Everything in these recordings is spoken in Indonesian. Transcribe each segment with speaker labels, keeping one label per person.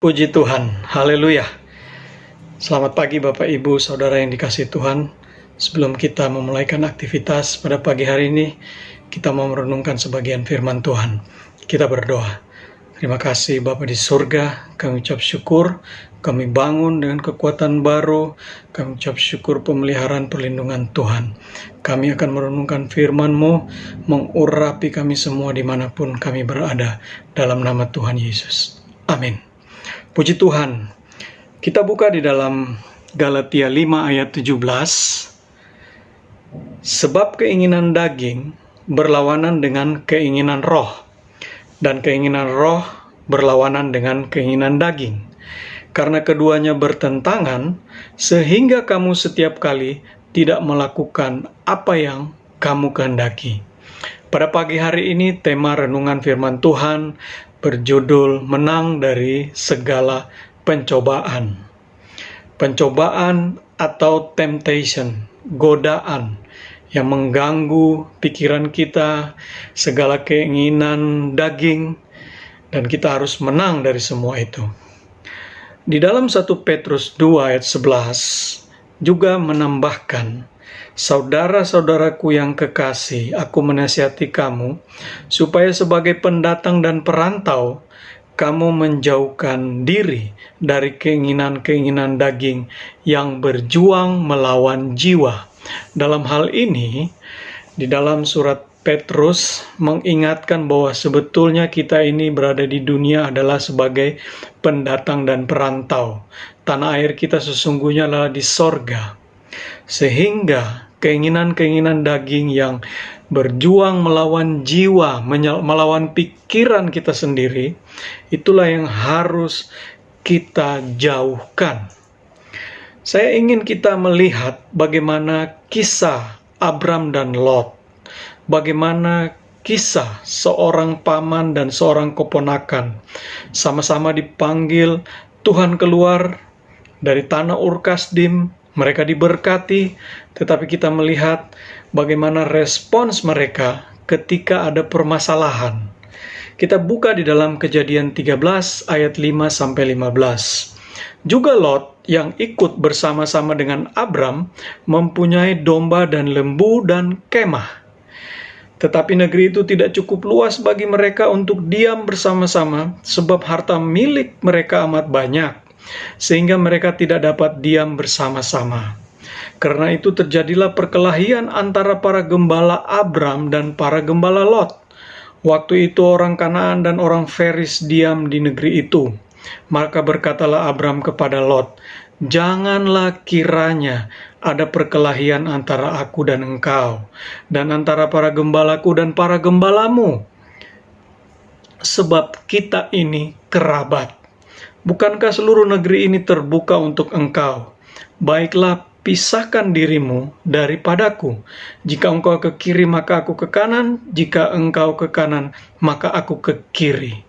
Speaker 1: Puji Tuhan, haleluya. Selamat pagi Bapak Ibu Saudara yang dikasihi Tuhan. Sebelum kita memulaikan aktivitas pada pagi hari ini, kita mau merenungkan sebagian firman Tuhan. Kita berdoa. Terima kasih Bapa di surga, kami ucap syukur, kami bangun dengan kekuatan baru, kami ucap syukur pemeliharaan perlindungan Tuhan. Kami akan merenungkan firman-Mu, mengurapi kami semua dimanapun kami berada, dalam nama Tuhan Yesus. Amin. Puji Tuhan. Kita buka di dalam Galatia 5 ayat 17. Sebab keinginan daging berlawanan dengan keinginan roh, dan keinginan roh berlawanan dengan keinginan daging. Karena keduanya bertentangan, sehingga kamu setiap kali tidak melakukan apa yang kamu kehendaki. Pada pagi hari ini, tema renungan firman Tuhan berjudul menang dari segala pencobaan. Pencobaan atau temptation, godaan yang mengganggu pikiran kita, segala keinginan daging, dan kita harus menang dari semua itu. Di dalam 1 Petrus 2 ayat 11 juga menambahkan, saudara-saudaraku yang kekasih, aku menasihati kamu, supaya sebagai pendatang dan perantau, kamu menjauhkan diri dari keinginan-keinginan daging yang berjuang melawan jiwa. Dalam hal ini, di dalam surat Petrus mengingatkan bahwa sebetulnya kita ini berada di dunia adalah sebagai pendatang dan perantau. Tanah air kita sesungguhnya adalah di sorga. Sehingga keinginan-keinginan daging yang berjuang melawan jiwa, melawan pikiran kita sendiri, itulah yang harus kita jauhkan. Saya ingin kita melihat bagaimana kisah Abram dan Lot, bagaimana kisah seorang paman dan seorang keponakan sama-sama dipanggil Tuhan keluar dari tanah Ur Kasdim. Mereka diberkati, tetapi kita melihat bagaimana respons mereka ketika ada permasalahan. Kita buka di dalam Kejadian 13 ayat 5-15. Juga Lot yang ikut bersama-sama dengan Abram mempunyai domba dan lembu dan kemah. Tetapi negeri itu tidak cukup luas bagi mereka untuk diam bersama-sama, sebab harta milik mereka amat banyak, sehingga mereka tidak dapat diam bersama-sama. Karena itu terjadilah perkelahian antara para gembala Abram dan para gembala Lot. Waktu itu orang Kanaan dan orang Feris diam di negeri itu. Maka berkatalah Abram kepada Lot, janganlah kiranya ada perkelahian antara aku dan engkau, dan antara para gembalaku dan para gembalamu, sebab kita ini kerabat. Bukankah seluruh negeri ini terbuka untuk engkau? Baiklah, pisahkan dirimu daripadaku. Jika engkau ke kiri, maka aku ke kanan. Jika engkau ke kanan, maka aku ke kiri.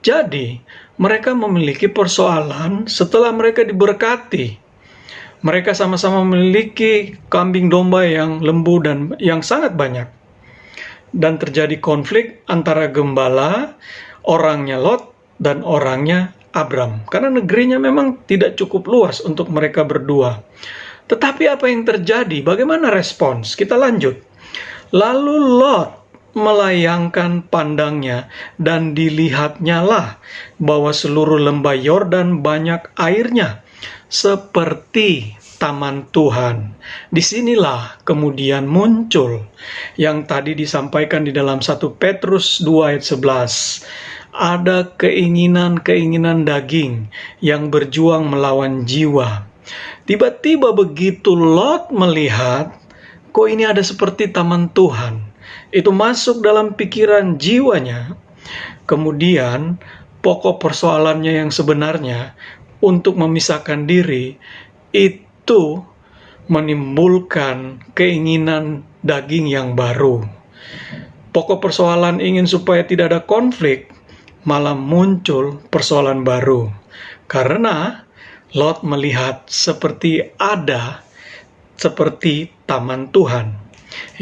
Speaker 1: Jadi, mereka memiliki persoalan setelah mereka diberkati. Mereka sama-sama memiliki kambing domba yang lembu dan yang sangat banyak. Dan terjadi konflik antara gembala, orangnya Lot, dan orangnya Abram, karena negerinya memang tidak cukup luas untuk mereka berdua. Tetapi apa yang terjadi? Bagaimana respons? Kita lanjut. Lalu Lot melayangkan pandangnya, dan dilihatnya lah bahwa seluruh lembah Yordan banyak airnya, seperti taman Tuhan. Disinilah kemudian muncul yang tadi disampaikan di dalam 1 Petrus 2 ayat 11. Ada keinginan-keinginan daging yang berjuang melawan jiwa. Tiba-tiba begitu Lot melihat, kok ini ada seperti taman Tuhan. Itu masuk dalam pikiran jiwanya. Kemudian pokok persoalannya yang sebenarnya untuk memisahkan diri itu menimbulkan keinginan daging yang baru. Pokok persoalan ingin supaya tidak ada konflik, malah muncul persoalan baru. Karena Lot melihat seperti taman Tuhan.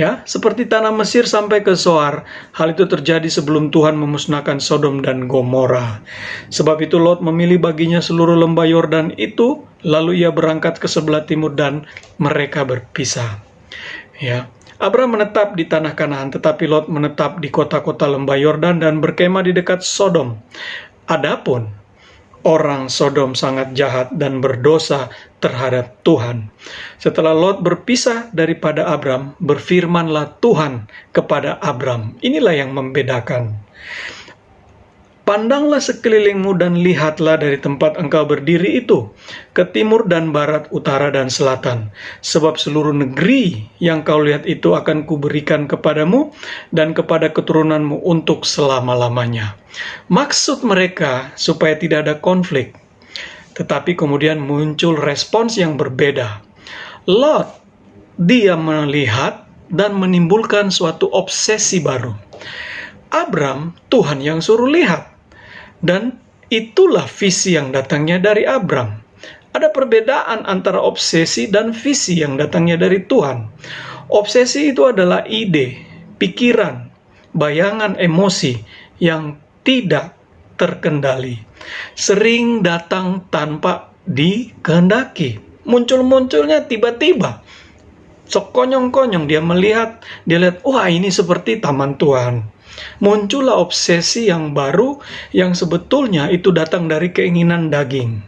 Speaker 1: Ya, seperti tanah Mesir sampai ke Zoar, hal itu terjadi sebelum Tuhan memusnahkan Sodom dan Gomora. Sebab itu Lot memilih baginya seluruh lembah Yordan itu, lalu ia berangkat ke sebelah timur dan mereka berpisah. Ya, Abram menetap di tanah Kanaan, tetapi Lot menetap di kota-kota lembah Yordan dan berkemah di dekat Sodom. Adapun orang Sodom sangat jahat dan berdosa terhadap Tuhan. Setelah Lot berpisah daripada Abram, berfirmanlah Tuhan kepada Abram. Inilah yang membedakan. Pandanglah sekelilingmu dan lihatlah dari tempat engkau berdiri itu, ke timur dan barat, utara dan selatan. Sebab seluruh negeri yang kau lihat itu akan kuberikan kepadamu dan kepada keturunanmu untuk selama-lamanya. Maksud mereka supaya tidak ada konflik. Tetapi kemudian muncul respons yang berbeda. Lot, dia melihat dan menimbulkan suatu obsesi baru. Abram, Tuhan yang suruh lihat. Dan itulah visi yang datangnya dari Abram. Ada perbedaan antara obsesi dan visi yang datangnya dari Tuhan. Obsesi itu adalah ide, pikiran, bayangan, emosi yang tidak terkendali. Sering datang tanpa dikehendaki. Muncul-munculnya tiba-tiba. Sekonyong-konyong dia melihat, dia lihat, wah ini seperti taman Tuhan. Muncullah obsesi yang baru yang sebetulnya itu datang dari keinginan daging.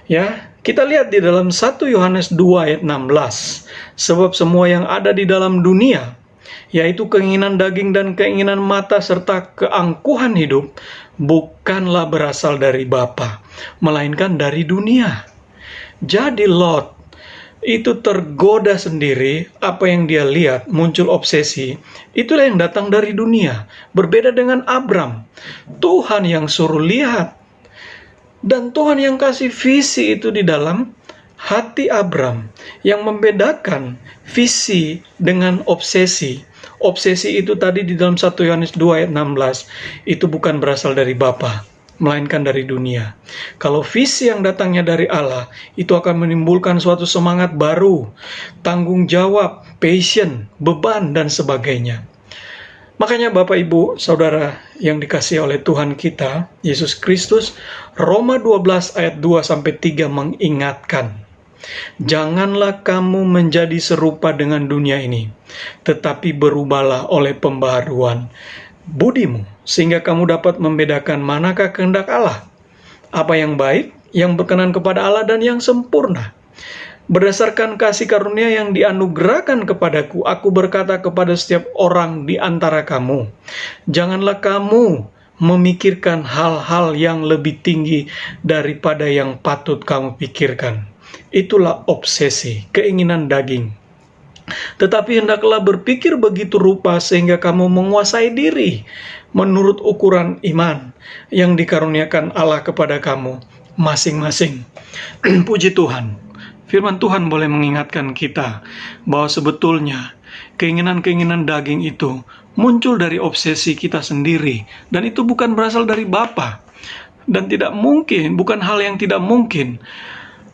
Speaker 1: Ya, kita lihat di dalam 1 Yohanes 2 ayat 16. Sebab semua yang ada di dalam dunia, yaitu keinginan daging dan keinginan mata serta keangkuhan hidup, bukanlah berasal dari Bapa, melainkan dari dunia. Jadi Lot itu tergoda sendiri, apa yang dia lihat, muncul obsesi, itulah yang datang dari dunia. Berbeda dengan Abram, Tuhan yang suruh lihat, dan Tuhan yang kasih visi itu di dalam hati Abram. Yang membedakan visi dengan obsesi. Obsesi itu tadi di dalam 1 Yohanes 2 ayat 16, itu bukan berasal dari Bapa, melainkan dari dunia. Kalau visi yang datangnya dari Allah, itu akan menimbulkan suatu semangat baru, tanggung jawab, passion, beban, dan sebagainya. Makanya Bapak Ibu, Saudara yang dikasihi oleh Tuhan kita, Yesus Kristus, Roma 12 ayat 2-3 mengingatkan, janganlah kamu menjadi serupa dengan dunia ini, tetapi berubahlah oleh pembaharuan budimu, sehingga kamu dapat membedakan manakah kehendak Allah, apa yang baik, yang berkenan kepada Allah, dan yang sempurna. Berdasarkan kasih karunia yang dianugerahkan kepadaku, aku berkata kepada setiap orang di antara kamu, janganlah kamu memikirkan hal-hal yang lebih tinggi daripada yang patut kamu pikirkan. Itulah obsesi, keinginan daging. Tetapi hendaklah berpikir begitu rupa sehingga kamu menguasai diri menurut ukuran iman yang dikaruniakan Allah kepada kamu masing-masing. Puji Tuhan, firman Tuhan boleh mengingatkan kita bahwa sebetulnya keinginan-keinginan daging itu muncul dari obsesi kita sendiri, dan itu bukan berasal dari Bapa, dan tidak mungkin, bukan hal yang tidak mungkin.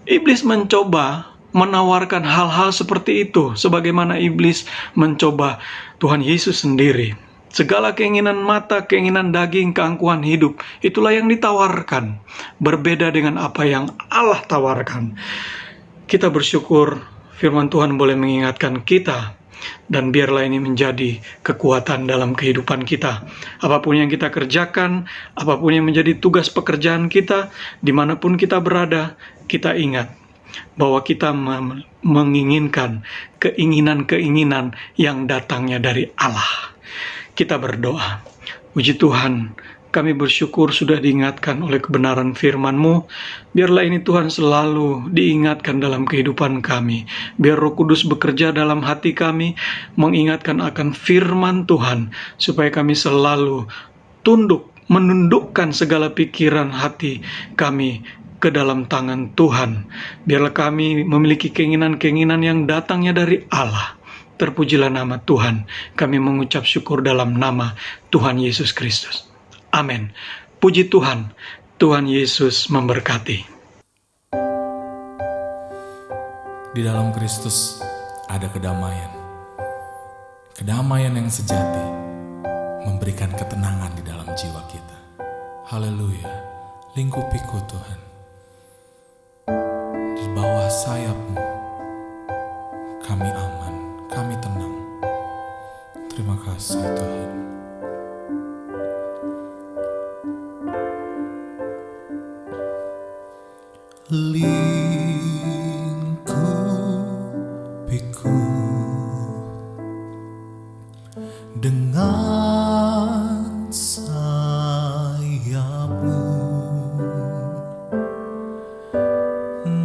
Speaker 1: Iblis mencoba menawarkan hal-hal seperti itu, sebagaimana iblis mencoba Tuhan Yesus sendiri. Segala keinginan mata, keinginan daging, keangkuhan hidup, itulah yang ditawarkan, berbeda dengan apa yang Allah tawarkan. Kita bersyukur firman Tuhan boleh mengingatkan kita, dan biarlah ini menjadi kekuatan dalam kehidupan kita. Apapun yang kita kerjakan, apapun yang menjadi tugas pekerjaan kita, dimanapun kita berada, kita ingat bahwa kita menginginkan keinginan-keinginan yang datangnya dari Allah. Kita berdoa. Puji Tuhan, kami bersyukur sudah diingatkan oleh kebenaran firman-Mu. Biarlah ini Tuhan selalu diingatkan dalam kehidupan kami. Biar Roh Kudus bekerja dalam hati kami, mengingatkan akan firman Tuhan, supaya kami selalu menundukkan segala pikiran hati kami ke dalam tangan Tuhan. Biarlah kami memiliki keinginan-keinginan yang datangnya dari Allah. Terpujilah nama Tuhan. Kami mengucap syukur dalam nama Tuhan Yesus Kristus. Amin. Puji Tuhan. Tuhan Yesus memberkati.
Speaker 2: Di dalam Kristus ada kedamaian. Kedamaian yang sejati memberikan ketenangan di dalam jiwa kita. Haleluya. Lingkupiku Tuhan. Di bawah sayap-Mu kami aman, kami tenang. Terima kasih Tuhan. Lingkupiku dengan sayap-Mu,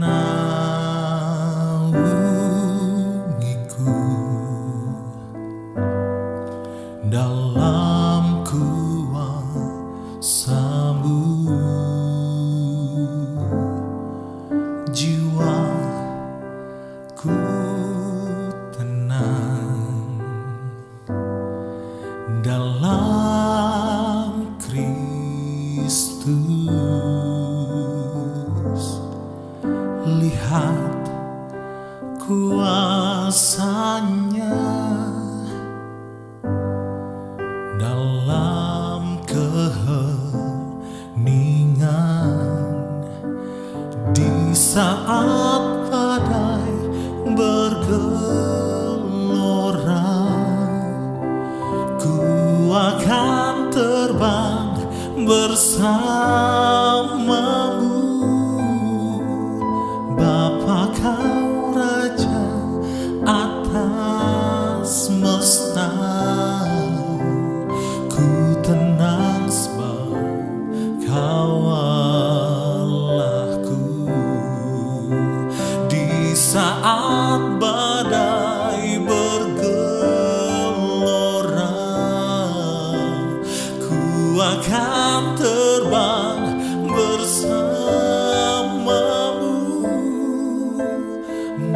Speaker 2: naungiku dalam kuasa-Mu. Jiwaku tenang dalam Kristus. Lihat kuasa-Nya dalam keheningan. Di saat badai bergelora, ku akan terbang bersama-Mu. Bapa, Kau Raja atas semesta, ku tenang sebab Kau Allahku. Di saat badai bergelora, ku akan terbang bersama-Mu.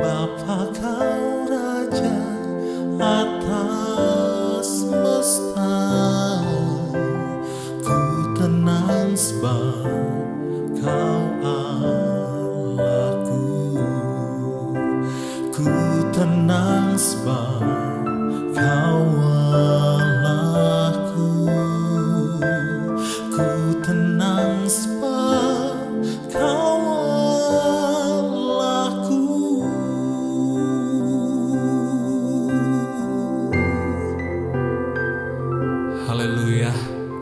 Speaker 2: Bapa, Kau Raja atas semesta, ku tenang sebab Kau Allahku. Ku tenang sebab Kau Allahku. Ku tenang sebab Kau Allahku. Haleluya.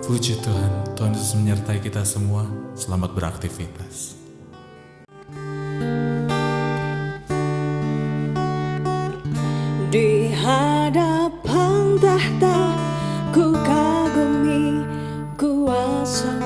Speaker 2: Puji Tuhan. Tuhan Yesus menyertai kita semua. Selamat beraktivitas.
Speaker 3: Di hadapan tahta ku kagumi kuasa